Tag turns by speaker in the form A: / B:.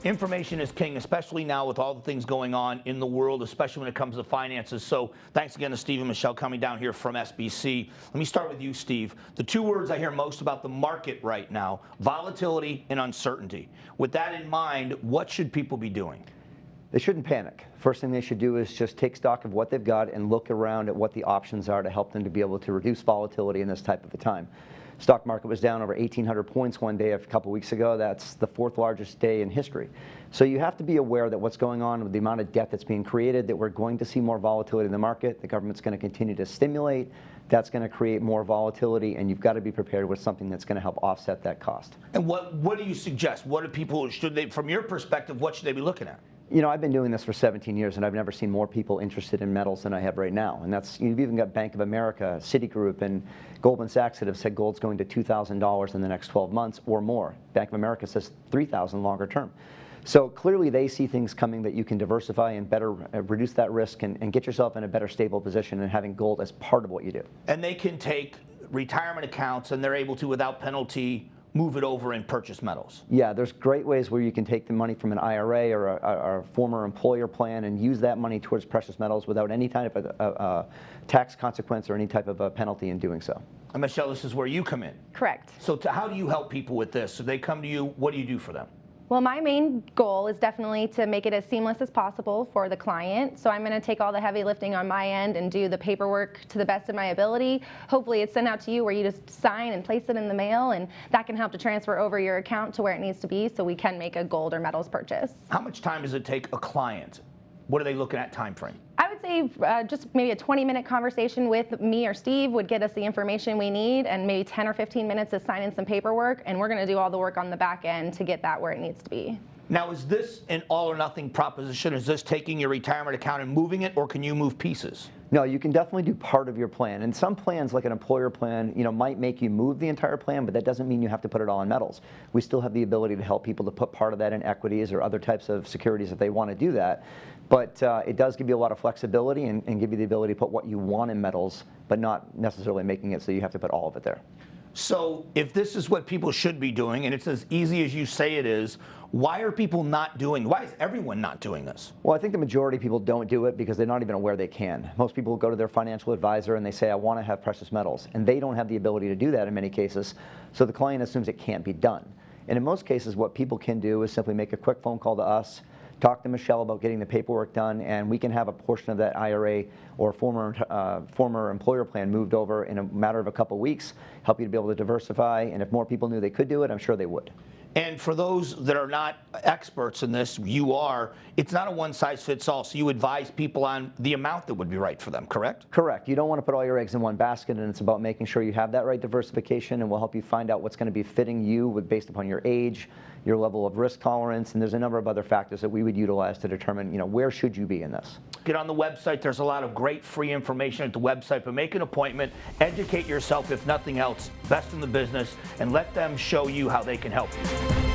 A: Information is king, especially now with all the things going on in the world, especially when it comes to finances. So thanks again to Steve and Michelle coming down here from SBC. Let me start with you, Steve. The two words I hear most about the market right now, volatility and uncertainty. With that in mind, what should people be doing?
B: They shouldn't panic. First thing they should do is just take stock of what they've got and look around at what the options are to help them to be able to reduce volatility in this type of a time. Stock market was down over 1,800 points one day a couple weeks ago. That's the fourth largest day in history. So you have to be aware that what's going on with the amount of debt that's being created, that we're going to see more volatility in the market. The government's going to continue to stimulate. That's going to create more volatility, and you've got to be prepared with something that's going to help offset that cost.
A: And what do you suggest? What do people, from your perspective, what should they be looking at?
B: You know, I've been doing this for 17 years, and I've never seen more people interested in metals than I have right now. And that's, you've even got Bank of America, Citigroup, and Goldman Sachs that have said gold's going to $2,000 in the next 12 months or more. Bank of America says $3,000 longer term. So clearly they see things coming that you can diversify and better reduce that risk and get yourself in a better stable position and having gold as part of what you do.
A: And they can take retirement accounts and they're able to, without penalty, move it over and purchase metals.
B: Yeah, there's great ways where you can take the money from an IRA or a former employer plan and use that money towards precious metals without any type of tax consequence or any type of a penalty in doing so.
A: And Michelle, this is where you come in.
C: Correct.
A: So how do you help people with this? If they come to you, what do you do for them?
C: Well, my main goal is definitely to make it as seamless as possible for the client. So I'm going to take all the heavy lifting on my end and do the paperwork to the best of my ability. Hopefully it's sent out to you where you just sign and place it in the mail, and that can help to transfer over your account to where it needs to be so we can make a gold or metals purchase.
A: How much time does it take a client? What are they looking at time frame?
C: I would say just maybe a 20-minute conversation with me or Steve would get us the information we need, and maybe 10 or 15 minutes to sign in some paperwork, and we're going to do all the work on the back end to get that where it needs to be.
A: Now, is this an all or nothing proposition? Is this taking your retirement account and moving it, or can you move pieces?
B: No, you can definitely do part of your plan. And some plans, like an employer plan, you know, might make you move the entire plan, but that doesn't mean you have to put it all in metals. We still have the ability to help people to put part of that in equities or other types of securities if they want to do that. But it does give you a lot of flexibility and give you the ability to put what you want in metals, but not necessarily making it so you have to put all of it there.
A: So if this is what people should be doing, and it's as easy as you say it is, why are people not doing, why is everyone not doing this?
B: Well, I think the majority of people don't do it because they're not even aware they can. Most people go to their financial advisor and they say, I want to have precious metals. And they don't have the ability to do that in many cases, so the client assumes it can't be done. And in most cases, what people can do is simply make a quick phone call to us, talk to Michelle about getting the paperwork done, and we can have a portion of that IRA or former employer plan moved over in a matter of a couple weeks, help you to be able to diversify, and if more people knew they could do it, I'm sure they would.
A: And for those that are not experts in this, you are, it's not a one-size-fits-all, so you advise people on the amount that would be right for them, correct?
B: Correct. You don't want to put all your eggs in one basket, and it's about making sure you have that right diversification, and we'll help you find out what's going to be fitting you based upon your age, your level of risk tolerance, and there's a number of other factors that we would utilize to determine, you know, where should you be in this.
A: Get on the website. There's a lot of great free information at the website, but make an appointment, educate yourself if nothing else, best in the business, and let them show you how they can help you.